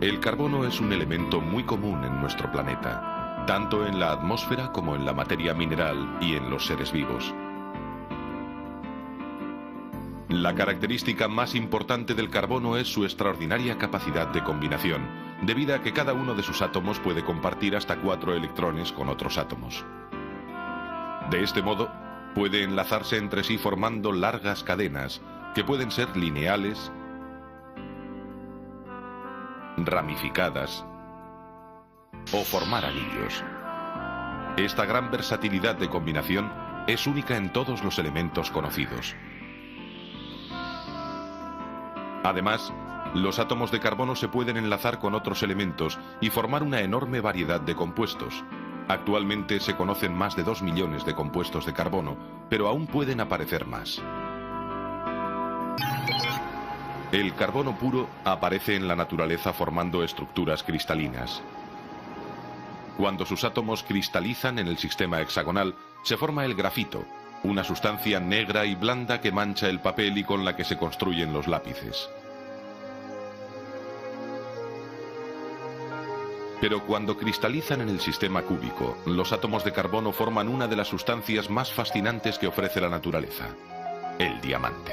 El carbono es un elemento muy común en nuestro planeta, tanto en la atmósfera como en la materia mineral y en los seres vivos. La característica más importante del carbono es su extraordinaria capacidad de combinación, debido a que cada uno de sus átomos puede compartir hasta 4 electrones con otros átomos. De este modo, puede enlazarse entre sí formando largas cadenas, que pueden ser lineales, ramificadas o formar anillos. Esta gran versatilidad de combinación es única en todos los elementos conocidos. Además, los átomos de carbono se pueden enlazar con otros elementos y formar una enorme variedad de compuestos. Actualmente se conocen más de 2 millones de compuestos de carbono, pero aún pueden aparecer más. El carbono puro aparece en la naturaleza formando estructuras cristalinas. Cuando sus átomos cristalizan en el sistema hexagonal, se forma el grafito, una sustancia negra y blanda que mancha el papel y con la que se construyen los lápices. Pero cuando cristalizan en el sistema cúbico, los átomos de carbono forman una de las sustancias más fascinantes que ofrece la naturaleza, el diamante.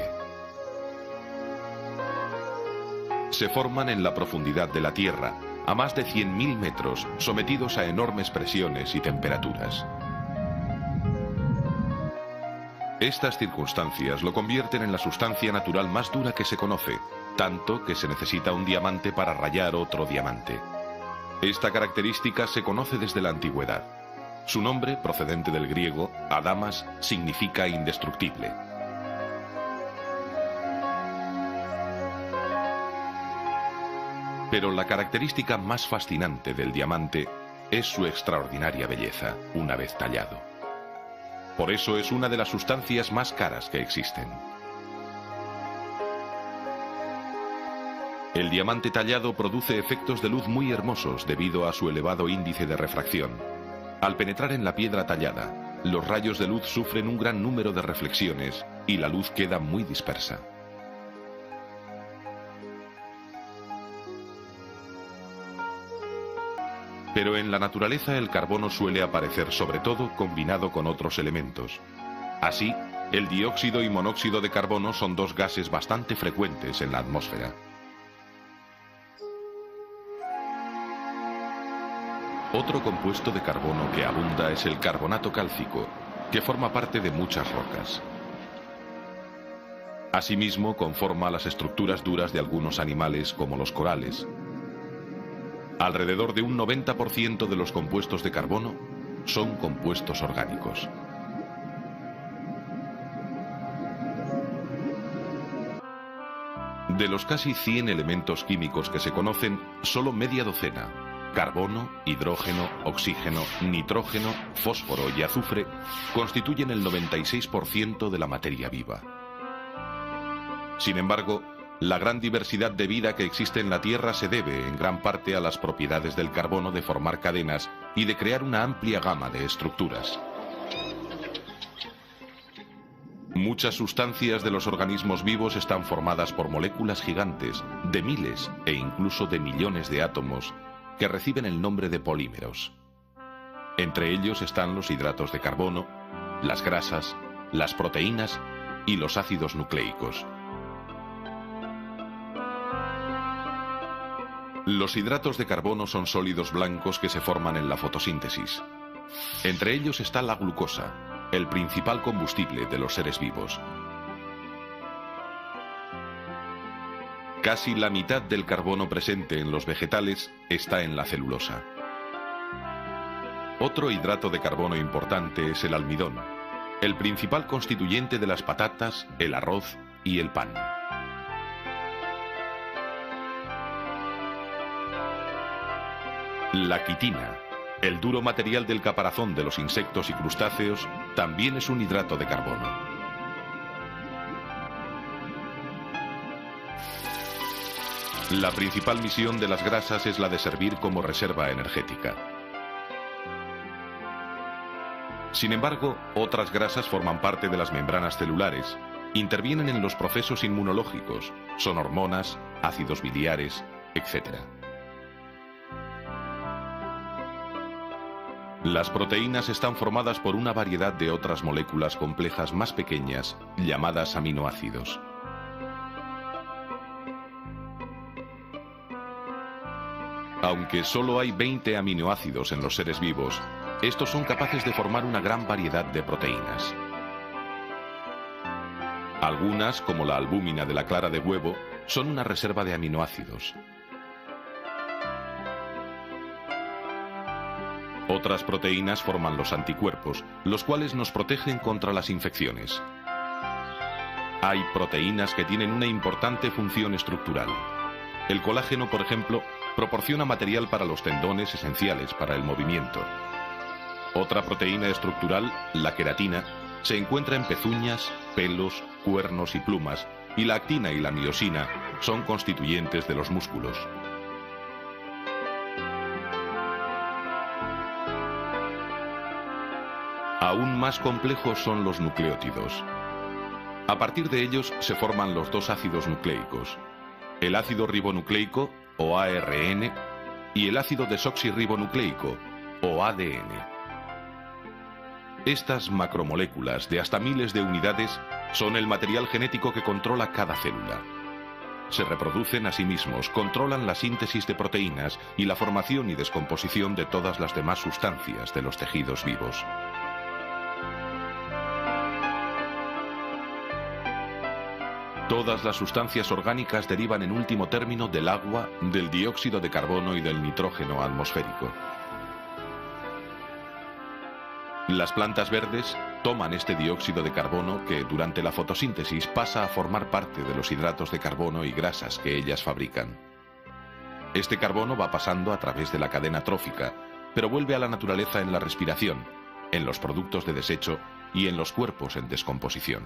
Se forman en la profundidad de la Tierra, a más de 100.000 metros, sometidos a enormes presiones y temperaturas. Estas circunstancias lo convierten en la sustancia natural más dura que se conoce, tanto que se necesita un diamante para rayar otro diamante. Esta característica se conoce desde la antigüedad. Su nombre, procedente del griego, adamas, significa indestructible. Pero la característica más fascinante del diamante es su extraordinaria belleza, una vez tallado. Por eso es una de las sustancias más caras que existen. El diamante tallado produce efectos de luz muy hermosos debido a su elevado índice de refracción. Al penetrar en la piedra tallada, los rayos de luz sufren un gran número de reflexiones y la luz queda muy dispersa. Pero en la naturaleza el carbono suele aparecer sobre todo combinado con otros elementos. Así, el dióxido y monóxido de carbono son dos gases bastante frecuentes en la atmósfera. Otro compuesto de carbono que abunda es el carbonato cálcico, que forma parte de muchas rocas. Asimismo, conforma las estructuras duras de algunos animales como los corales. Alrededor de un 90% de los compuestos de carbono son compuestos orgánicos. De los casi 100 elementos químicos que se conocen, solo media docena, carbono, hidrógeno, oxígeno, nitrógeno, fósforo y azufre, constituyen el 96% de la materia viva. Sin embargo, la gran diversidad de vida que existe en la Tierra se debe en gran parte a las propiedades del carbono de formar cadenas y de crear una amplia gama de estructuras. Muchas sustancias de los organismos vivos están formadas por moléculas gigantes de miles e incluso de millones de átomos que reciben el nombre de polímeros. Entre ellos están los hidratos de carbono, las grasas, las proteínas y los ácidos nucleicos. Los hidratos de carbono son sólidos blancos que se forman en la fotosíntesis. Entre ellos está la glucosa, el principal combustible de los seres vivos. Casi la mitad del carbono presente en los vegetales está en la celulosa. Otro hidrato de carbono importante es el almidón, el principal constituyente de las patatas, el arroz y el pan. La quitina, el duro material del caparazón de los insectos y crustáceos, también es un hidrato de carbono. La principal misión de las grasas es la de servir como reserva energética. Sin embargo, otras grasas forman parte de las membranas celulares, intervienen en los procesos inmunológicos, son hormonas, ácidos biliares, etc. Las proteínas están formadas por una variedad de otras moléculas complejas más pequeñas, llamadas aminoácidos. Aunque solo hay 20 aminoácidos en los seres vivos, estos son capaces de formar una gran variedad de proteínas. Algunas, como la albúmina de la clara de huevo, son una reserva de aminoácidos. Otras proteínas forman los anticuerpos, los cuales nos protegen contra las infecciones. Hay proteínas que tienen una importante función estructural. El colágeno, por ejemplo, proporciona material para los tendones esenciales para el movimiento. Otra proteína estructural, la queratina, se encuentra en pezuñas, pelos, cuernos y plumas, y la actina y la miosina son constituyentes de los músculos. Aún más complejos son los nucleótidos. A partir de ellos se forman los dos ácidos nucleicos, el ácido ribonucleico, o ARN, y el ácido desoxirribonucleico, o ADN. Estas macromoléculas de hasta miles de unidades son el material genético que controla cada célula. Se reproducen a sí mismos, controlan la síntesis de proteínas y la formación y descomposición de todas las demás sustancias de los tejidos vivos. Todas las sustancias orgánicas derivan en último término del agua, del dióxido de carbono y del nitrógeno atmosférico. Las plantas verdes toman este dióxido de carbono que durante la fotosíntesis pasa a formar parte de los hidratos de carbono y grasas que ellas fabrican. Este carbono va pasando a través de la cadena trófica, pero vuelve a la naturaleza en la respiración, en los productos de desecho y en los cuerpos en descomposición.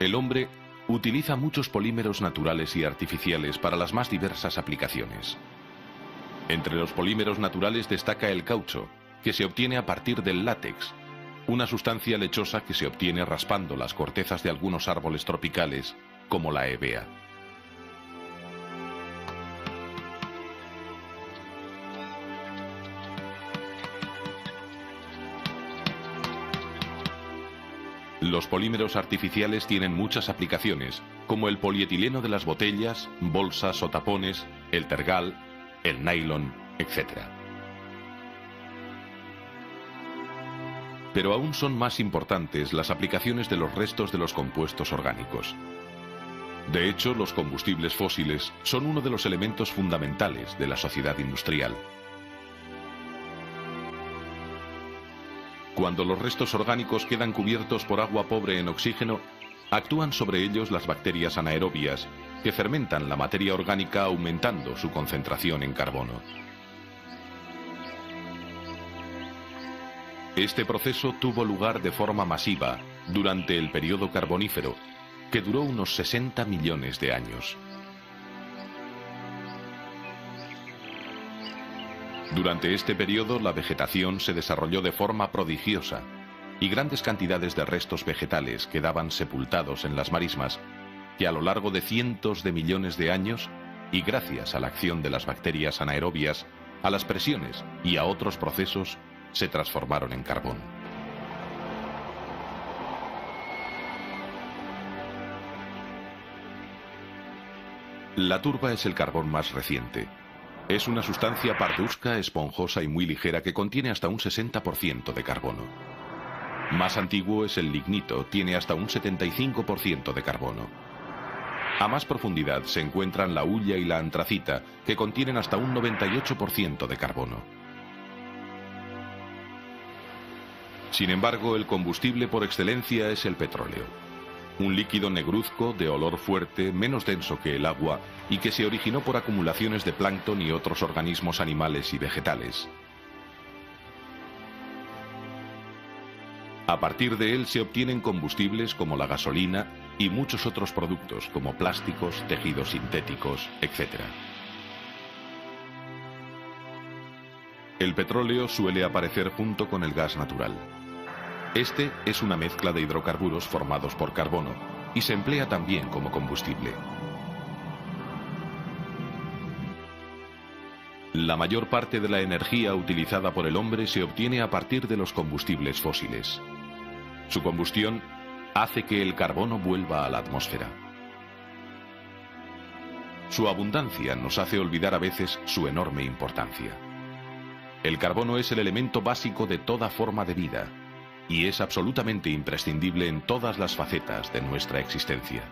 El hombre utiliza muchos polímeros naturales y artificiales para las más diversas aplicaciones. Entre los polímeros naturales destaca el caucho, que se obtiene a partir del látex, una sustancia lechosa que se obtiene raspando las cortezas de algunos árboles tropicales, como la hevea. Los polímeros artificiales tienen muchas aplicaciones, como el polietileno de las botellas, bolsas o tapones, el tergal, el nylon, etc. Pero aún son más importantes las aplicaciones de los restos de los compuestos orgánicos. De hecho, los combustibles fósiles son uno de los elementos fundamentales de la sociedad industrial. Cuando los restos orgánicos quedan cubiertos por agua pobre en oxígeno, actúan sobre ellos las bacterias anaerobias, que fermentan la materia orgánica aumentando su concentración en carbono. Este proceso tuvo lugar de forma masiva durante el periodo carbonífero, que duró unos 60 millones de años. Durante este periodo la vegetación se desarrolló de forma prodigiosa y grandes cantidades de restos vegetales quedaban sepultados en las marismas que a lo largo de cientos de millones de años y gracias a la acción de las bacterias anaerobias, a las presiones y a otros procesos se transformaron en carbón. La turba es el carbón más reciente. Es una sustancia parduzca, esponjosa y muy ligera que contiene hasta un 60% de carbono. Más antiguo es el lignito, tiene hasta un 75% de carbono. A más profundidad se encuentran la hulla y la antracita, que contienen hasta un 98% de carbono. Sin embargo, el combustible por excelencia es el petróleo. Un líquido negruzco, de olor fuerte, menos denso que el agua y que se originó por acumulaciones de plancton y otros organismos animales y vegetales. A partir de él se obtienen combustibles como la gasolina y muchos otros productos como plásticos, tejidos sintéticos, etc. El petróleo suele aparecer junto con el gas natural. Este es una mezcla de hidrocarburos formados por carbono y se emplea también como combustible. La mayor parte de la energía utilizada por el hombre se obtiene a partir de los combustibles fósiles. Su combustión hace que el carbono vuelva a la atmósfera. Su abundancia nos hace olvidar a veces su enorme importancia. El carbono es el elemento básico de toda forma de vida y es absolutamente imprescindible en todas las facetas de nuestra existencia.